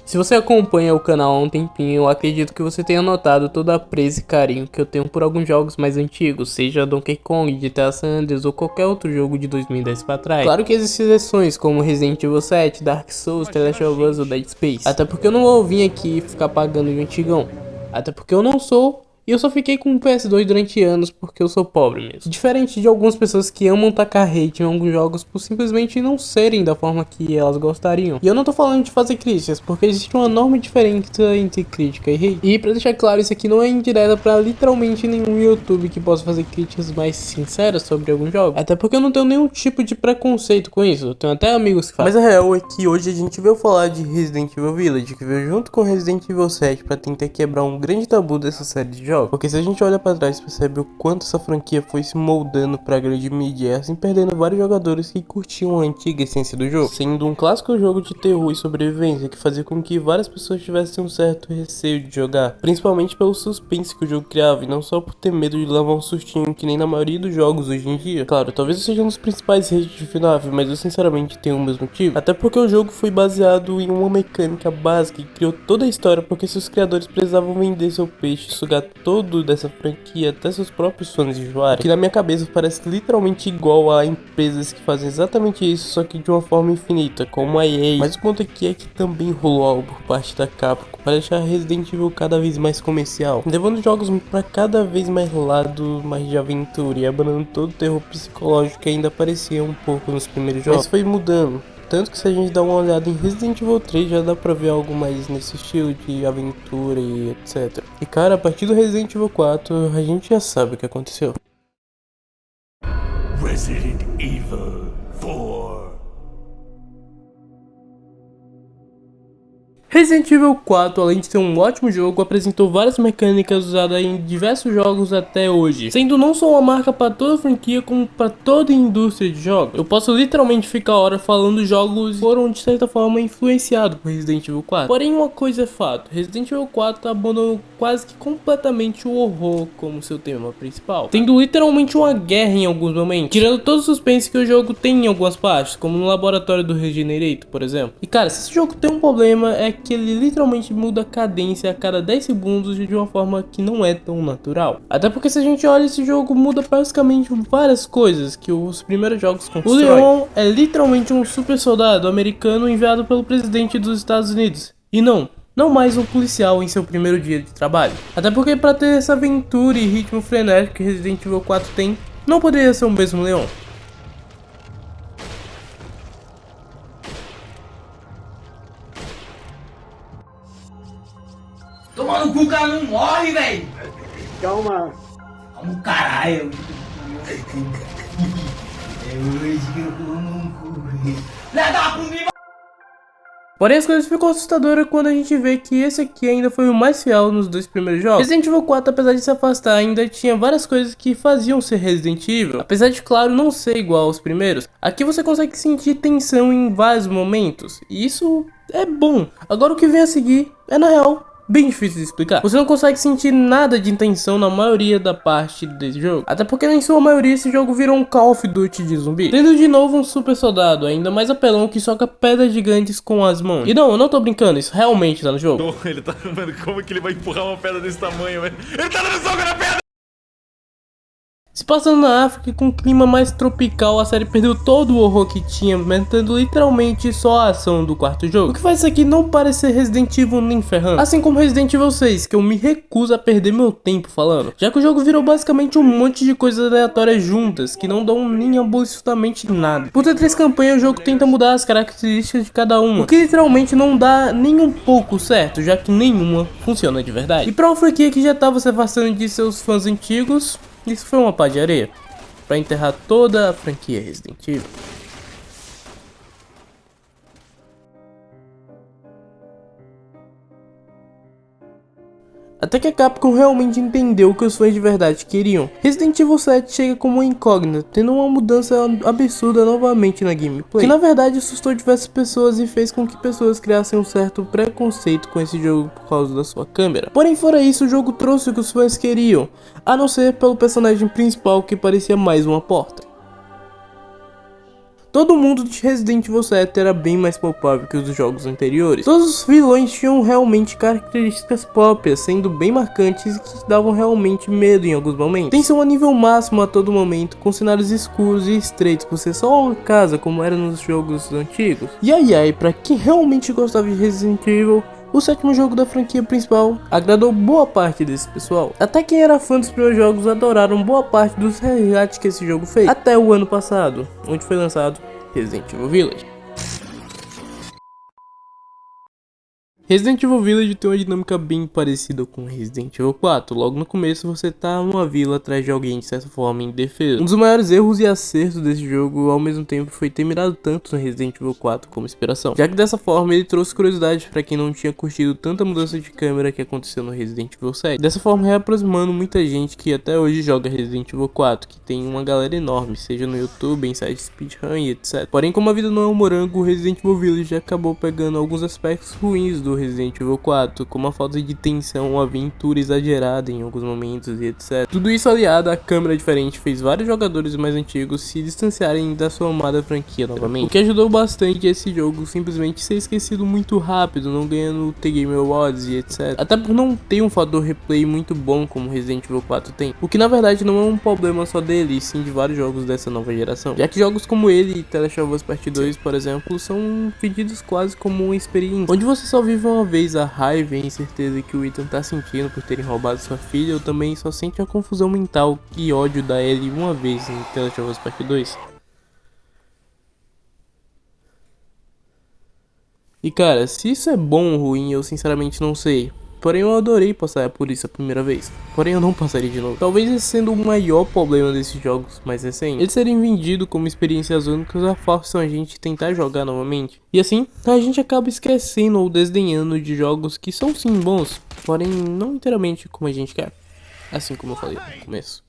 Se você acompanha o canal há um tempinho, eu acredito que você tenha notado todo o apreço e carinho que eu tenho por alguns jogos mais antigos, seja Donkey Kong, GTA San Andreas ou qualquer outro jogo de 2010 pra trás. Claro que existem exceções como Resident Evil 7, Dark Souls, The Last of Us ou Dead Space. Até porque eu não vou vir aqui ficar pagando de antigão. Até porque eu não sou. E eu só fiquei com o PS2 durante anos porque eu sou pobre mesmo. Diferente de algumas pessoas que amam tacar hate em alguns jogos por simplesmente não serem da forma que elas gostariam. E eu não tô falando de fazer críticas, porque existe uma enorme diferença entre crítica e hate. E pra deixar claro, isso aqui não é indireta pra literalmente nenhum YouTube que possa fazer críticas mais sinceras sobre algum jogo. Até porque eu não tenho nenhum tipo de preconceito com isso. Eu tenho até amigos que fazem. Mas a real é que hoje a gente veio falar de Resident Evil Village, que veio junto com Resident Evil 7 pra tentar quebrar um grande tabu dessa série de jogos. Porque se a gente olha pra trás, percebe o quanto essa franquia foi se moldando pra grande mídia e assim perdendo vários jogadores que curtiam a antiga essência do jogo, sendo um clássico jogo de terror e sobrevivência que fazia com que várias pessoas tivessem um certo receio de jogar, principalmente pelo suspense que o jogo criava e não só por ter medo de levar um sustinho que nem na maioria dos jogos hoje em dia. Claro, talvez eu seja um dos principais hates de FNAF, mas eu sinceramente tenho o mesmo motivo, até porque o jogo foi baseado em uma mecânica básica e criou toda a história porque seus criadores precisavam vender seu peixe e sugar todo dessa franquia até seus próprios fãs enjoarem, que na minha cabeça parece literalmente igual a empresas que fazem exatamente isso, só que de uma forma infinita, como a EA. Mas o ponto aqui é que também rolou algo por parte da Capcom para deixar Resident Evil cada vez mais comercial, levando jogos para cada vez mais lado mais de aventura e abandonando todo o terror psicológico que ainda aparecia um pouco nos primeiros jogos. Mas foi mudando. Tanto que se a gente dá uma olhada em Resident Evil 3 já dá pra ver algo mais nesse estilo de aventura e etc. E cara, a partir do Resident Evil 4 a gente já sabe o que aconteceu. Resident Evil 4. Resident Evil 4, além de ser um ótimo jogo, apresentou várias mecânicas usadas em diversos jogos até hoje, sendo não só uma marca para toda a franquia, como para toda a indústria de jogos. Eu posso literalmente ficar hora falando jogos que foram de certa forma influenciados por Resident Evil 4. Porém, uma coisa é fato, Resident Evil 4 abandonou quase que completamente o horror como seu tema principal, tendo literalmente uma guerra em alguns momentos, tirando todo o suspense que o jogo tem em algumas partes, como no laboratório do Regenerator, por exemplo. E cara, se esse jogo tem um problema é que ele literalmente muda a cadência a cada 10 segundos de uma forma que não é tão natural. Até porque se a gente olha, esse jogo muda basicamente várias coisas que os primeiros jogos constroem. O Leon é literalmente um super soldado americano enviado pelo presidente dos Estados Unidos. E não mais um policial em seu primeiro dia de trabalho. Até porque para ter essa aventura e ritmo frenético que Resident Evil 4 tem, não poderia ser o mesmo Leon. Toma no cu, o cara não morre, velho! Calma. Calma o caralho! É hoje que eu como um cu. Nada comigo! Porém, as coisas ficam assustadoras quando a gente vê que esse aqui ainda foi o mais fiel nos dois primeiros jogos. Resident Evil 4, apesar de se afastar, ainda tinha várias coisas que faziam ser Resident Evil, apesar de, claro, não ser igual aos primeiros. Aqui você consegue sentir tensão em vários momentos, e isso é bom. Agora o que vem a seguir é, na real, bem difícil de explicar. Você não consegue sentir nada de intenção na maioria da parte desse jogo, até porque em sua maioria esse jogo virou um Call of Duty de zumbi, tendo de novo um super soldado, ainda mais apelão, que soca pedras gigantes com as mãos. E não, eu não tô brincando, isso realmente tá no jogo. Ele tá... Mano, como que ele vai empurrar uma pedra desse tamanho, velho? Ele tá dando soco na pedra! Se passando na África com um clima mais tropical, a série perdeu todo o horror que tinha, mantendo literalmente só a ação do quarto jogo, o que faz isso aqui não parecer Resident Evil nem ferrando. Assim como Resident Evil 6, que eu me recuso a perder meu tempo falando, já que o jogo virou basicamente um monte de coisas aleatórias juntas, que não dão nem absolutamente nada. Por ter 3 campanhas, o jogo tenta mudar as características de cada uma, o que literalmente não dá nem um pouco certo, já que nenhuma funciona de verdade. E pra uma franquia que já tava se afastando de seus fãs antigos, isso foi uma pá de areia pra enterrar toda a franquia Resident Evil. Até que a Capcom realmente entendeu o que os fãs de verdade queriam. Resident Evil 7 chega como uma incógnita, tendo uma mudança absurda novamente na gameplay, que na verdade assustou diversas pessoas e fez com que pessoas criassem um certo preconceito com esse jogo por causa da sua câmera. Porém, fora isso, o jogo trouxe o que os fãs queriam, a não ser pelo personagem principal, que parecia mais uma porta. Todo mundo de Resident Evil 7 era bem mais palpável que os dos jogos anteriores. Todos os vilões tinham realmente características próprias, sendo bem marcantes e que davam realmente medo em alguns momentos. Tensão a nível máximo a todo momento, com cenários escuros e estreitos por ser só uma casa como era nos jogos antigos. E ai, pra quem realmente gostava de Resident Evil, o sétimo jogo da franquia principal agradou boa parte desse pessoal. Até quem era fã dos primeiros jogos adoraram boa parte dos resgates que esse jogo fez. Até o ano passado, onde foi lançado Resident Evil Village. Resident Evil Village tem uma dinâmica bem parecida com Resident Evil 4. Logo no começo você tá numa vila atrás de alguém de certa forma indefeso. Um dos maiores erros e acertos desse jogo ao mesmo tempo foi ter mirado tanto no Resident Evil 4 como inspiração, já que dessa forma ele trouxe curiosidade para quem não tinha curtido tanta mudança de câmera que aconteceu no Resident Evil 7. Dessa forma reaproximando muita gente que até hoje joga Resident Evil 4, que tem uma galera enorme, seja no YouTube, em sites speedrun e etc. Porém, como a vida não é um morango, o Resident Evil Village acabou pegando alguns aspectos ruins do Resident Evil 4, como a falta de tensão, uma aventura exagerada em alguns momentos e etc. Tudo isso aliado à câmera diferente fez vários jogadores mais antigos se distanciarem da sua amada franquia novamente, o que ajudou bastante esse jogo simplesmente ser esquecido muito rápido, não ganhando o The Game Awards e etc. Até por não ter um fator replay muito bom como Resident Evil 4 tem, o que na verdade não é um problema só dele, e sim de vários jogos dessa nova geração, já que jogos como ele e The Last of Us Part 2, por exemplo, são vendidos quase como uma experiência, onde você só vive uma vez a raiva e a incerteza que o Ethan tá sentindo por terem roubado sua filha, ou também só sente a confusão mental e ódio da Ellie uma vez em The Last of Us Part 2. E cara, se isso é bom ou ruim, eu sinceramente não sei. Porém eu adorei passar por isso a primeira vez. Porém eu não passaria de novo. Talvez esse sendo o maior problema desses jogos mais recentes. Eles serem vendidos como experiências únicas forçam a gente a tentar jogar novamente. E assim, a gente acaba esquecendo ou desdenhando de jogos que são sim bons, porém não inteiramente como a gente quer. Assim como eu falei no começo.